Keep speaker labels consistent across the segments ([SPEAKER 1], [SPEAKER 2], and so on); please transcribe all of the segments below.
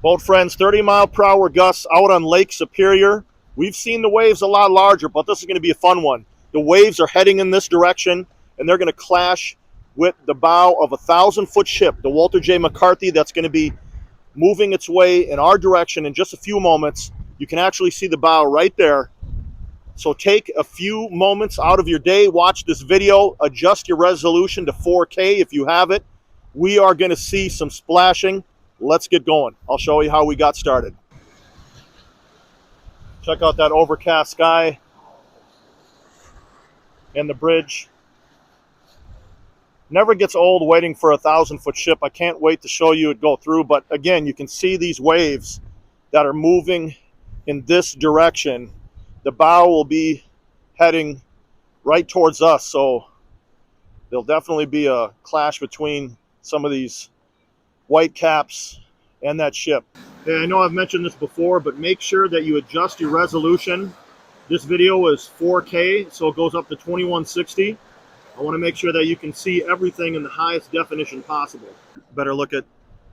[SPEAKER 1] Boat friends, 30-mile-per-hour gusts out on Lake Superior. We've seen the waves a lot larger, but this is going to be a fun one. The waves are heading in this direction, and they're going to clash with the bow of a 1,000-foot ship, the Walter J. McCarthy, that's going to be moving its way in our direction in just a few moments. You can actually see the bow right there. So take a few moments out of your day, watch this video, adjust your resolution to 4K if you have it. We are going to see some splashing. Let's get going. I'll show you how we got started. Check out that overcast sky and the bridge. Never gets old waiting for a 1,000-foot ship. I can't wait to show you it go through. But again, you can see these waves that are moving in this direction. The bow will be heading right towards us. So there'll definitely be a clash between some of these white caps and that ship. Hey, I know I've mentioned this before, but make sure that you adjust your resolution. This video is 4K, so it goes up to 2160. I want to make sure that you can see everything in the highest definition possible. Better look at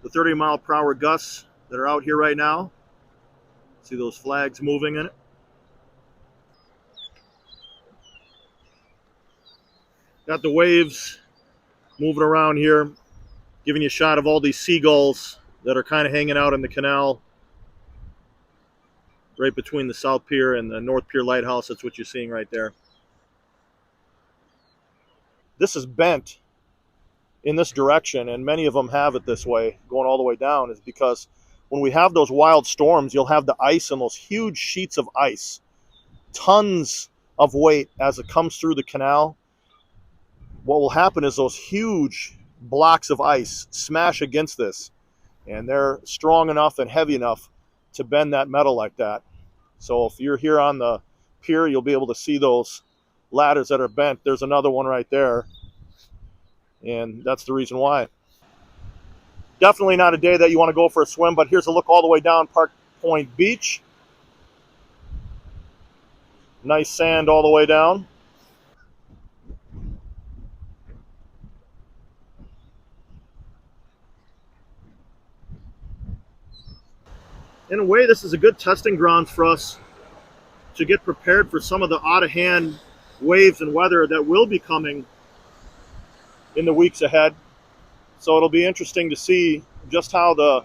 [SPEAKER 1] the 30-mile-per-hour gusts that are out here right now. See those flags moving in it? Got the waves moving around here, giving you a shot of all these seagulls that are kind of hanging out in the canal right between the South Pier and the North Pier Lighthouse. That's what you're seeing right there. This is bent in this direction, and many of them have it this way, going all the way down, is because when we have those wild storms, you'll have the ice and those huge sheets of ice, tons of weight as it comes through the canal. What will happen is those huge blocks of ice smash against this, and they're strong enough and heavy enough to bend that metal like that. So if you're here on the pier, you'll be able to see those ladders that are bent. There's another one right there, and that's the reason why. Definitely not a day that you want to go for a swim, but here's a look all the way down Park Point Beach. Nice sand all the way down. In a way, this is a good testing ground for us to get prepared for some of the out-of-hand waves and weather that will be coming in the weeks ahead. So it'll be interesting to see just how the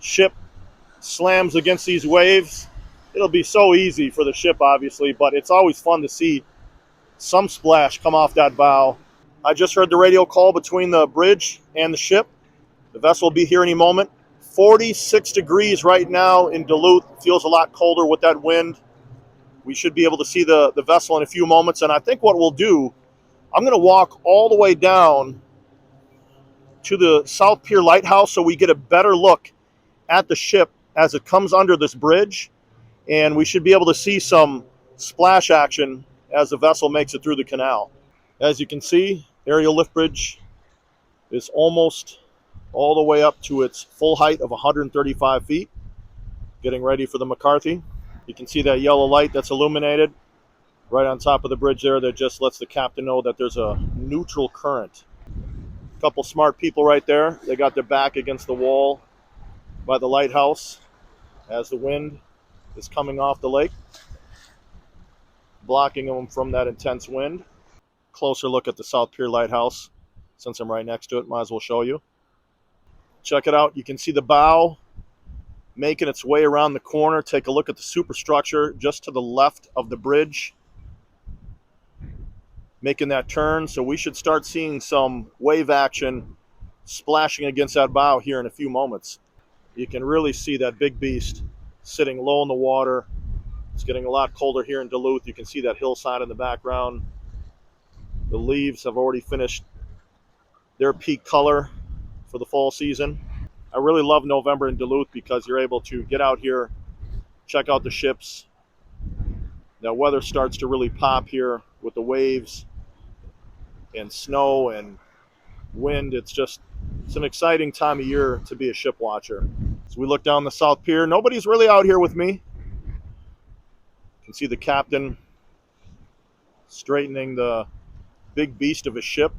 [SPEAKER 1] ship slams against these waves. It'll be so easy for the ship, obviously, but it's always fun to see some splash come off that bow. I just heard the radio call between the bridge and the ship. The vessel will be here any moment. 46 degrees right now in Duluth. Feels a lot colder with that wind. We should be able to see the vessel in a few moments. And I think what we'll do, I'm going to walk all the way down to the South Pier Lighthouse so we get a better look at the ship as it comes under this bridge. And we should be able to see some splash action as the vessel makes it through the canal. As you can see, aerial lift bridge is almost all the way up to its full height of 135 feet, getting ready for the McCarthy. You can see that yellow light that's illuminated right on top of the bridge there that just lets the captain know that there's a neutral current. A couple smart people right there. They got their back against the wall by the lighthouse as the wind is coming off the lake, blocking them from that intense wind. Closer look at the South Pier Lighthouse. Since I'm right next to it, might as well show you. Check it out. You can see the bow making its way around the corner. Take a look at the superstructure just to the left of the bridge, making that turn. So we should start seeing some wave action splashing against that bow here in a few moments. You can really see that big beast sitting low in the water. It's getting a lot colder here in Duluth. You can see that hillside in the background. The leaves have already finished their peak color for the fall season. I really love November in Duluth because you're able to get out here, check out the ships. The weather starts to really pop here with the waves and snow and wind. It's an exciting time of year to be a ship watcher. As we look down the South Pier, nobody's really out here with me. You can see the captain straightening the big beast of a ship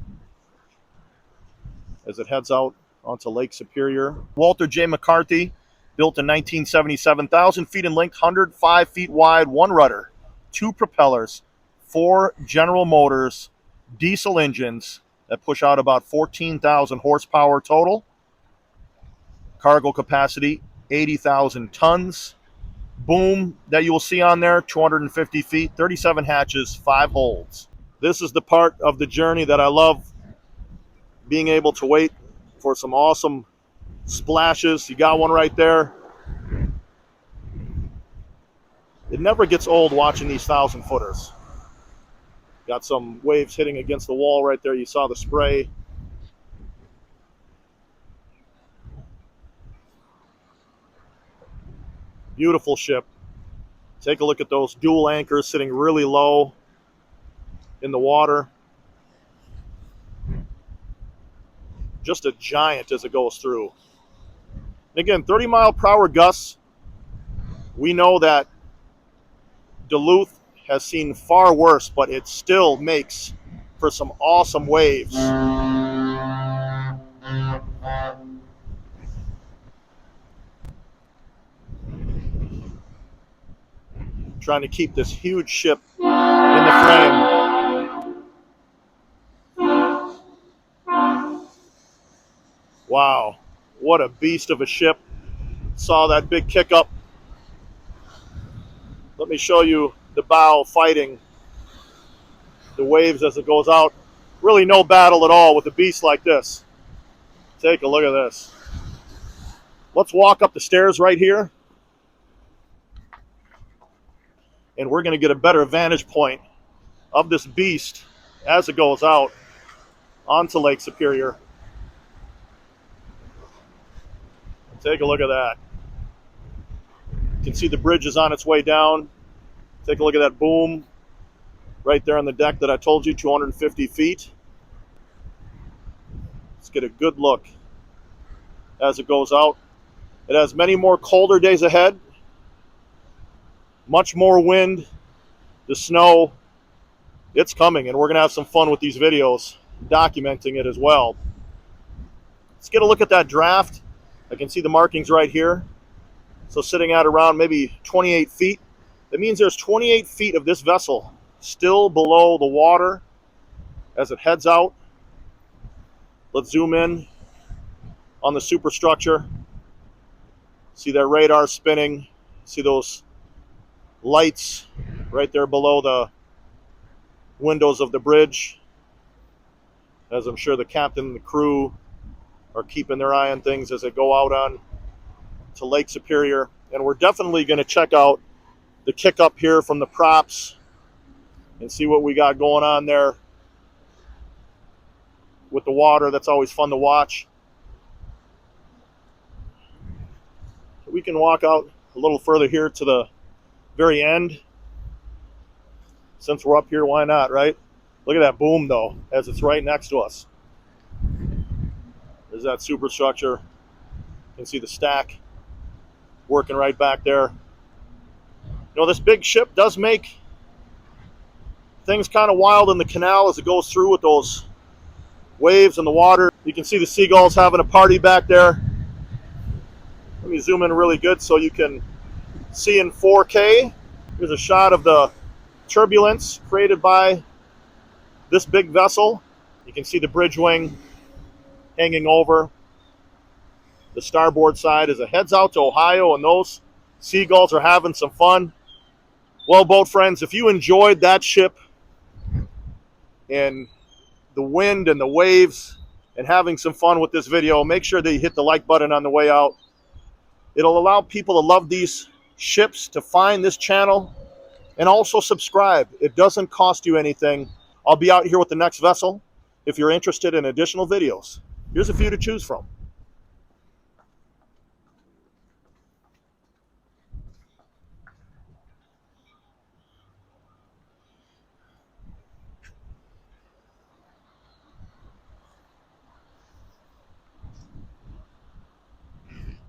[SPEAKER 1] as it heads out onto Lake Superior. Walter J McCarthy, built in 1977, 1,000 feet in length, 105 feet wide, one rudder, two propellers, 4 General Motors diesel engines that push out about 14,000 horsepower total. Cargo capacity, 80,000 tons. Boom that you will see on there, 250 feet, 37 hatches, 5 holds. This is the part of the journey that I love, being able to wait for some awesome splashes. You got one right there. It never gets old watching these 1,000-footers. Got some waves hitting against the wall right there. You saw the spray. Beautiful ship. Take a look at those dual anchors sitting really low in the water. Just a giant as it goes through. And again, 30-mile-per-hour gusts. We know that Duluth has seen far worse, but it still makes for some awesome waves. Trying to keep this huge ship in the frame. Wow, what a beast of a ship. Saw that big kick up. Let me show you the bow fighting the waves as it goes out. Really no battle at all with a beast like this. Take a look at this. Let's walk up the stairs right here, and we're going to get a better vantage point of this beast as it goes out onto Lake Superior. Take a look at that. You can see the bridge is on its way down. Take a look at that boom right there on the deck that I told you, 250 feet. Let's get a good look as it goes out. It has many more colder days ahead. Much more wind. The snow, it's coming, and we're going to have some fun with these videos, documenting it as well. Let's get a look at that draft. I can see the markings right here. So sitting at around maybe 28 feet. That means there's 28 feet of this vessel still below the water as it heads out. Let's zoom in on the superstructure. See that radar spinning. See those lights right there below the windows of the bridge, as I'm sure the captain and the crew are keeping their eye on things as they go out on to Lake Superior. And we're definitely going to check out the kick up here from the props and see what we got going on there with the water. That's always fun to watch. We can walk out a little further here to the very end. Since we're up here, why not, right? Look at that boom, though, as it's right next to us. There's that superstructure. You can see the stack working right back there. You know, this big ship does make things kind of wild in the canal as it goes through with those waves and the water. You can see the seagulls having a party back there. Let me zoom in really good so you can see in 4K. Here's a shot of the turbulence created by this big vessel. You can see the bridge wing hanging over the starboard side as it heads out to Ohio, and those seagulls are having some fun. Well, boat friends, if you enjoyed that ship and the wind and the waves and having some fun with this video, make sure that you hit the like button on the way out. It'll allow people to love these ships to find this channel, and also subscribe. It doesn't cost you anything. I'll be out here with the next vessel if you're interested in additional videos. Here's a few to choose from.